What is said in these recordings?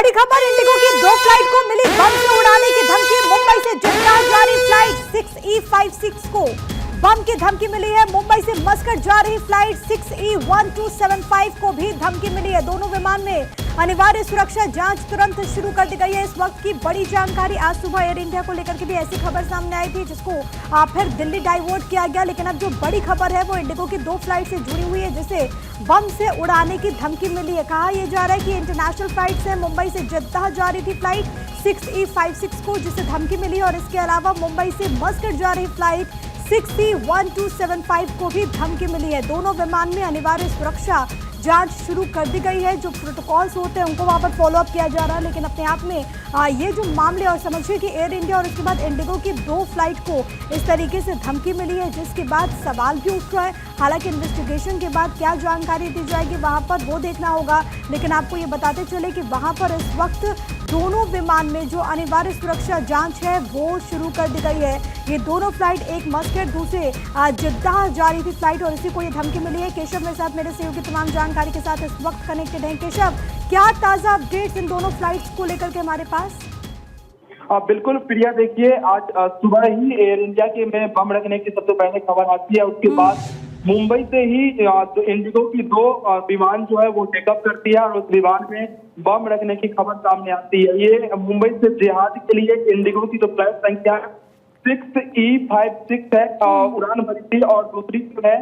बड़ी खबर, इंडिगो की 2 फ्लाइट को मिली बम से उड़ाने की धमकी। मुंबई से जद्दा जा रही फ्लाइट 6E56 को बम की धमकी मिली है। मुंबई से मस्कट जा रही फ्लाइट 6E1275 को भी धमकी मिली है। दोनों विमान में अनिवार्य सुरक्षा जांच तुरंत शुरू कर दी गई है। इस वक्त की बड़ी जानकारी, आज सुबह एयर इंडिया को लेकर के भी ऐसी खबर सामने आई थी जिसको फिर दिल्ली डाइवर्ट किया गया। लेकिन अब जो बड़ी खबर है वो इंडिगो की 2 फ्लाइट से जुड़ी हुई है जिसे बम से उड़ाने की धमकी मिली है। कहा यह जा रहा है कि इंटरनेशनल फ्लाइट से मुंबई से जद्दा जा रही थी फ्लाइट 6E56 को, जिसे धमकी मिली, और इसके अलावा मुंबई से मस्कट जा रही फ्लाइट 6E1275 को भी धमकी मिली है। दोनों विमान में अनिवार्य सुरक्षा जांच शुरू कर दी गई है। जो प्रोटोकॉल्स होते हैं उनको वहां पर फॉलो अप किया जा रहा है। लेकिन अपने आप में ये जो मामले, और समझिए कि एयर इंडिया और उसके बाद इंडिगो की 2 फ्लाइट को इस तरीके से धमकी मिली है, जिसके बाद सवाल भी उठ रहा है। हालांकि इन्वेस्टिगेशन के बाद क्या जानकारी दी जाएगी वहां पर वो देखना होगा। लेकिन आपको ये बताते चले कि वहां पर इस वक्त दोनों विमान में जो अनिवार्य सुरक्षा जांच है वो शुरू कर दी गई है। ये दोनों फ्लाइट, एक मस्कट, दूसरे जद्दा जा रही थी फ्लाइट, और इसी को ये धमकी मिली है। केशव मेरे साथ, मेरे सहयोगी तमाम जानकारी के साथ इस वक्त कनेक्टेड हैं। केशव, क्या ताजा अपडेट्स इन दोनों फ्लाइट्स को लेकर के हमारे पास? बिल्कुल प्रिया, देखिए आज सुबह ही एयर इंडिया के में बम रखने की सबसे पहले खबर आती है। उसके बाद मुंबई से ही इंडिगो की 2 विमान जो है वो टेकअप करती है और उस विमान में बम रखने की खबर सामने आती है। ये मुंबई से जिहाद के लिए इंडिगो की जो फ्लाइट संख्या 6E56 है उड़ान भरी थी, और दूसरी जो है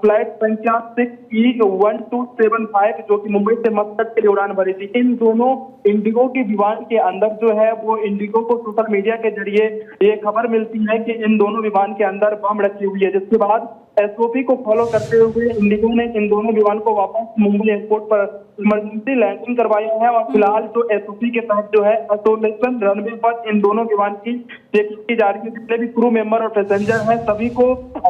फ्लाइट संख्या 6E1275 जो कि मुंबई से मस्कट के लिए उड़ान भरी थी। इन दोनों इंडिगो के विमान के अंदर जो है वो इंडिगो को सोशल मीडिया के जरिए ये खबर मिलती है कि इन दोनों विमान के अंदर बम रखी हुई है, जिसके बाद SOP को फॉलो करते हुए इंडिगो ने इन दोनों विमान को वापस मुंबई एयरपोर्ट पर इमरजेंसी लैंडिंग करवाया है। और फिलहाल जो SOP के तहत जो है आइसोलेशन रनवे पर इन दोनों विमान की चेकिंग की जा रही है। जितने भी क्रू मेंबर और पैसेंजर हैं सभी को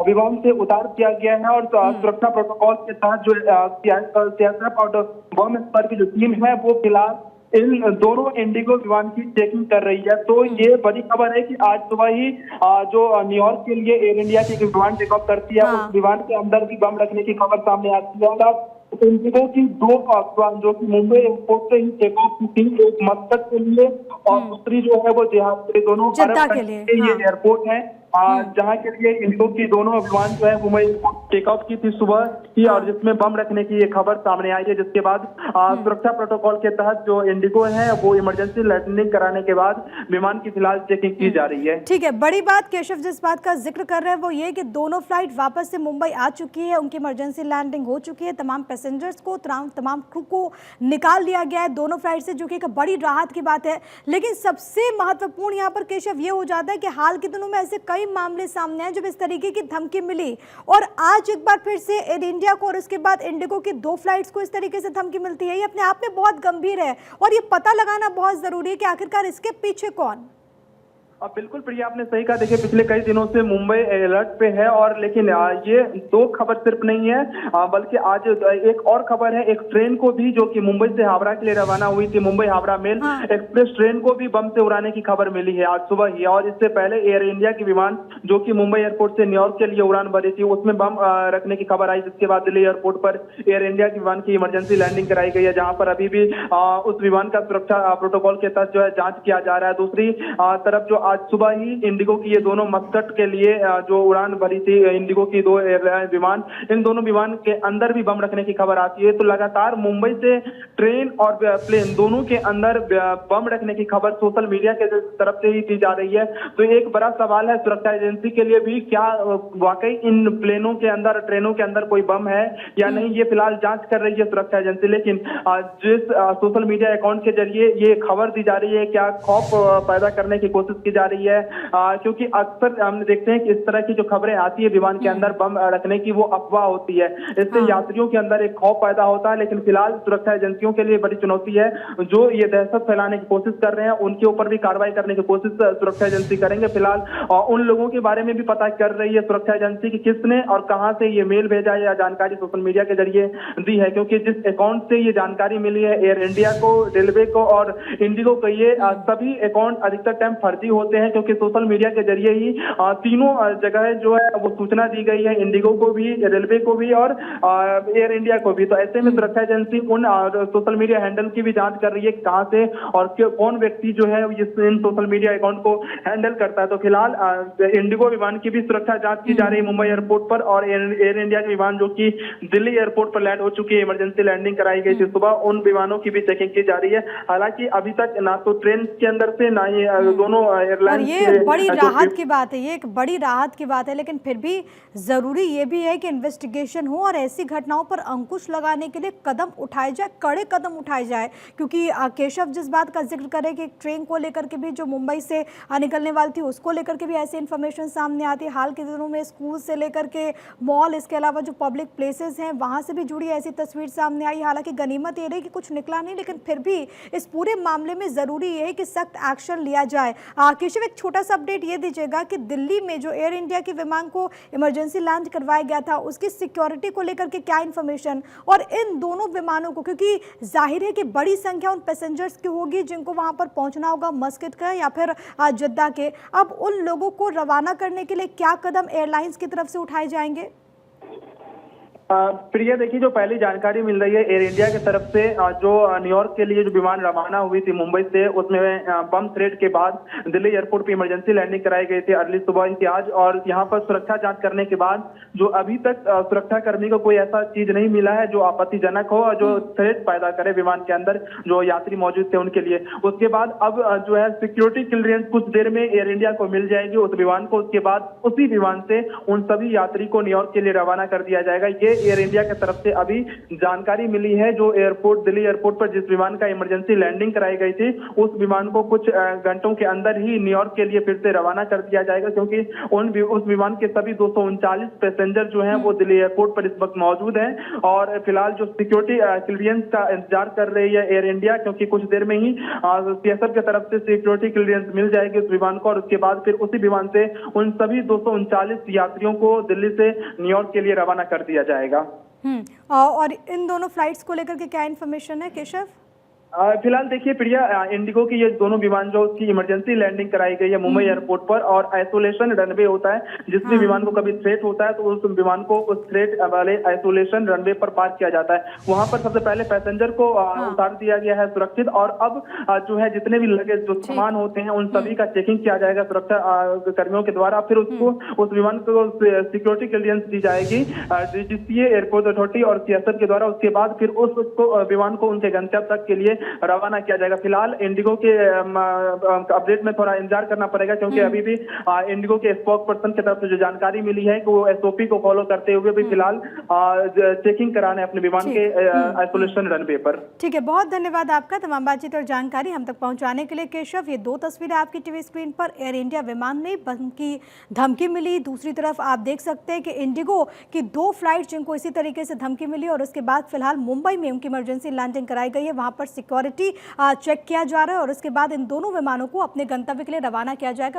विमान से उतार दिया गया है, और सुरक्षा प्रोटोकॉल के तहत जो CSF और बम स्क्वाड की जो टीम है वो फिलहाल इन दोनों इंडिगो विमान की चेकिंग कर रही है। तो ये बड़ी खबर है कि आज सुबह ही जो न्यूयॉर्क के लिए एयर इंडिया की विमान टेकऑफ करती है, उस विमान के अंदर भी बम रखने की खबर सामने आती है। इंडिगो की 2 अफवाह जो कि मुंबई एयरपोर्ट से ही टेकऑफ की थी, एक मस्कट के लिए और दूसरी जो है वो जिहाद के, दोनों अरब कंट्री के ये एयरपोर्ट है जहां के लिए इंडिगो की दोनों विमान जो है मुंबई टेक ऑफ की थी सुबह ही, और जिसमें बम रखने की ये खबर सामने आई है। जिसके बाद सुरक्षा प्रोटोकॉल के तहत जो इंडिगो है वो इमरजेंसी लैंडिंग कराने के बाद विमान की फिलहाल चेकिंग की जा रही है। ठीक है, बड़ी बात केशव जिस बात का जिक्र कर रहे हैं वो ये कि दोनों फ्लाइट वापस से मुंबई आ चुकी है, उनकी इमरजेंसी लैंडिंग हो चुकी है, तमाम पैसेंजर्स को, तमाम क्रू को निकाल लिया गया है दोनों फ्लाइट से, जो कि एक बड़ी राहत की बात है। लेकिन सबसे महत्वपूर्ण यहाँ पर केशव ये हो जाता है कि हाल के दिनों में ऐसे कई मामले सामने आए जब इस तरीके की धमकी मिली, और आज एक बार फिर से एयर इंडिया को और उसके बाद इंडिगो की 2 फ्लाइट्स को इस तरीके से धमकी मिलती है। ये अपने आप में बहुत गंभीर है और ये पता लगाना बहुत जरूरी है कि आखिरकार इसके पीछे कौन। बिल्कुल प्रिया, आपने सही कहा। देखिए पिछले कई दिनों से मुंबई अलर्ट पे है, और लेकिन ये 2 खबर सिर्फ नहीं है, बल्कि आज एक और खबर है। एक ट्रेन को भी, जो कि मुंबई से हावड़ा के लिए रवाना हुई थी, Mumbai Howrah mail express train को भी बम से उड़ाने की खबर मिली है आज सुबह ही। और इससे पहले एयर इंडिया की विमान जो कि मुंबई एयरपोर्ट से न्यूयॉर्क के लिए उड़ान भरी थी, उसमें बम रखने की खबर आई, जिसके बाद दिल्ली एयरपोर्ट पर एयर इंडिया की विमान की इमरजेंसी लैंडिंग कराई गई है, जहां पर अभी भी उस विमान का सुरक्षा प्रोटोकॉल के तहत जो है जांच किया जा रहा है। दूसरी तरफ जो आज सुबह ही इंडिगो की ये दोनों मस्कट के लिए जो उड़ान भरी थी इंडिगो की 2 एयरलाइन विमान, इन दोनों विमान के अंदर भी बम रखने की खबर आती है। तो लगातार मुंबई से ट्रेन और प्लेन दोनों के अंदर बम रखने की खबर सोशल मीडिया के तरफ से ही दी जा रही है। तो एक बड़ा सवाल है सुरक्षा एजेंसी के लिए भी, क्या वाकई इन प्लेनों के अंदर, ट्रेनों के अंदर कोई बम है या नहीं, ये फिलहाल जांच कर रही है सुरक्षा एजेंसी। लेकिन जिस सोशल मीडिया अकाउंट के जरिए ये खबर दी जा रही है, क्या खौफ पैदा करने की कोशिश की जा रही है, क्योंकि अक्सर हम देखते हैं कि इस तरह की जो खबरें आती है विमान के अंदर बम रखने की, वो अफवाह होती है, इससे यात्रियों के अंदर एक खौफ पैदा होता है। लेकिन फिलहाल सुरक्षा एजेंसियों के लिए बड़ी चुनौती है, जो ये दहशत फैलाने की कोशिश कर रहे हैं उनके ऊपर भी कार्रवाई करने की कोशिश सुरक्षा एजेंसी करेंगे। फिलहाल उन लोगों के बारे में भी पता कर रही है सुरक्षा एजेंसी की किसने और कहां से ये मेल भेजा है या जानकारी सोशल मीडिया के जरिए दी है, क्योंकि जिस अकाउंट से ये जानकारी मिली है एयर इंडिया को, रेलवे को और इंडिगो को, ये सभी अकाउंट अधिकतर टाइम फर्जी होते होते हैं, क्योंकि सोशल मीडिया के जरिए ही तीनों जगह जो है वो सूचना दी गई है, इंडिगो को भी, रेलवे को भी और एयर इंडिया को भी। तो ऐसे में सुरक्षा एजेंसी उन सोशल मीडिया हैंडल की भी जांच कर रही है, कहां से और कौन व्यक्ति जो है इन सोशल मीडिया अकाउंट को हैंडल करता है। तो फिलहाल इंडिगो विमान की भी सुरक्षा जांच की जा रही है मुंबई एयरपोर्ट पर, और एयर इंडिया के विमान जो कि दिल्ली एयरपोर्ट पर लैंड हो चुकी है, इमरजेंसी लैंडिंग कराई गई थी सुबह, उन विमानों की भी चेकिंग की जा रही है। हालांकि अभी तक ना तो ट्रेन के अंदर से ना ही दोनों एयरलाइन, ये बड़ी राहत की बात है, ये एक बड़ी राहत की बात है, लेकिन फिर भी जरूरी ये भी है कि इन्वेस्टिगेशन हो और ऐसी घटनाओं पर अंकुश लगाने के लिए कदम उठाए जाए, कड़े कदम उठाए जाए। क्योंकि केशव जिस बात का जिक्र करे कि ट्रेन को लेकर के भी जो मुंबई से निकलने वाली थी उसको लेकर के भी ऐसी इन्फॉर्मेशन सामने आती है। हाल के दिनों में स्कूल से लेकर के मॉल, इसके अलावा जो पब्लिक प्लेसेस हैं वहां से भी जुड़ी ऐसी तस्वीर सामने आई। हालांकि गनीमत ये रही कि कुछ निकला नहीं, लेकिन फिर भी इस पूरे मामले में जरूरी है कि सख्त एक्शन लिया जाए। केशव, एक छोटा सा अपडेट ये दीजिएगा कि दिल्ली में जो एयर इंडिया के विमान को इमरजेंसी लैंड करवाया गया था उसकी सिक्योरिटी को लेकर के क्या इन्फॉर्मेशन, और इन दोनों विमानों को, क्योंकि जाहिर है कि बड़ी संख्या उन पैसेंजर्स की होगी जिनको वहां पर पहुंचना होगा मस्कट का या फिर जद्दा के, अब उन लोगों को रवाना करने के लिए क्या कदम एयरलाइंस की तरफ से उठाए जाएंगे? प्रिया, देखिए, जो पहली जानकारी मिल रही है एयर इंडिया की तरफ से, जो न्यूयॉर्क के लिए जो विमान रवाना हुई थी मुंबई से, उसमें बम थ्रेट के बाद दिल्ली एयरपोर्ट पे इमरजेंसी लैंडिंग कराई गई थी अर्ली सुबह ही आज, और यहां पर सुरक्षा जांच करने के बाद जो अभी तक सुरक्षा कर्मी को कोई ऐसा चीज नहीं मिला है जो आपत्तिजनक हो और जो थ्रेट पैदा करे विमान के अंदर जो यात्री मौजूद थे उनके लिए। उसके बाद अब जो है सिक्योरिटी क्लियरेंस कुछ देर में एयर इंडिया को मिल जाएगी उस विमान को। उसके बाद उसी विमान से उन सभी यात्री को न्यूयॉर्क के लिए रवाना कर दिया जाएगा। ये एयर इंडिया की तरफ से अभी जानकारी मिली है। जो एयरपोर्ट, दिल्ली एयरपोर्ट पर जिस विमान का इमरजेंसी लैंडिंग कराई गई थी, उस विमान को कुछ घंटों के अंदर ही न्यूयॉर्क के लिए फिर से रवाना कर दिया जाएगा, क्योंकि उस विमान के सभी 239 पैसेंजर जो हैं वो दिल्ली एयरपोर्ट पर इस वक्त मौजूद हैं, और फिलहाल जो सिक्योरिटी क्लियरेंस का इंतजार कर रही है एयर इंडिया, क्योंकि कुछ देर में ही सीएसएफ की तरफ से सिक्योरिटी क्लियरेंस मिल जाएगी उस विमान को, और उसके बाद फिर उसी विमान से उन सभी 239 यात्रियों को दिल्ली से न्यूयॉर्क के लिए रवाना कर दिया जाएगा। और इन दोनों फ्लाइट्स को लेकर के क्या इन्फॉर्मेशन है केशव? फिलहाल देखिए प्रिया, इंडिगो की ये दोनों विमान जो उसकी इमरजेंसी लैंडिंग कराई गई है मुंबई एयरपोर्ट पर, और आइसोलेशन रनवे होता है जिस भी विमान को कभी थ्रेट होता है तो उस विमान को उस थ्रेट वाले आइसोलेशन रनवे पर पार्क किया जाता है। वहां पर सबसे पहले पैसेंजर को उतार दिया गया है सुरक्षित, और अब जो है जितने भी लगेज जो सामान होते हैं उन सभी का चेकिंग किया जाएगा सुरक्षा कर्मियों के द्वारा। फिर उसको उस विमान को सिक्योरिटी क्लियरेंस दी जाएगी डीजीसीए, एयरपोर्ट अथॉरिटी और सीएसएफ के द्वारा। उसके बाद फिर उसको विमान को उनके गंतव्य तक के लिए रवाना किया जाएगा। फिलहाल इंडिगो के अपडेट में थोड़ा इंतजार करना पड़ेगा, क्योंकि अभी भी इंडिगो के स्पोक पर्सन की तरफ से जो जानकारी मिली है कि वो एसओपी को फॉलो करते हुए भी फिलहाल चेकिंग कराने अपने विमान के आइसोलेशन रनवे पर। ठीक है, बहुत धन्यवाद आपका तमाम बातचीत और जानकारी हम तक पहुंचाने के लिए केशव। ये दो तस्वीरें आपकी टीवी स्क्रीन पर एयर इंडिया विमान में बम की धमकी मिली, दूसरी तरफ आप देख सकते हैं कि इंडिगो की 2 फ्लाइट जिनको इसी तरीके से धमकी मिली, और उसके बाद फिलहाल मुंबई में उनकी इमरजेंसी लैंडिंग कराई गई है, वहां पर सिक्योरिटी चेक किया जा रहा है, और उसके बाद इन दोनों विमानों को अपने गंतव्य के लिए रवाना किया जाएगा।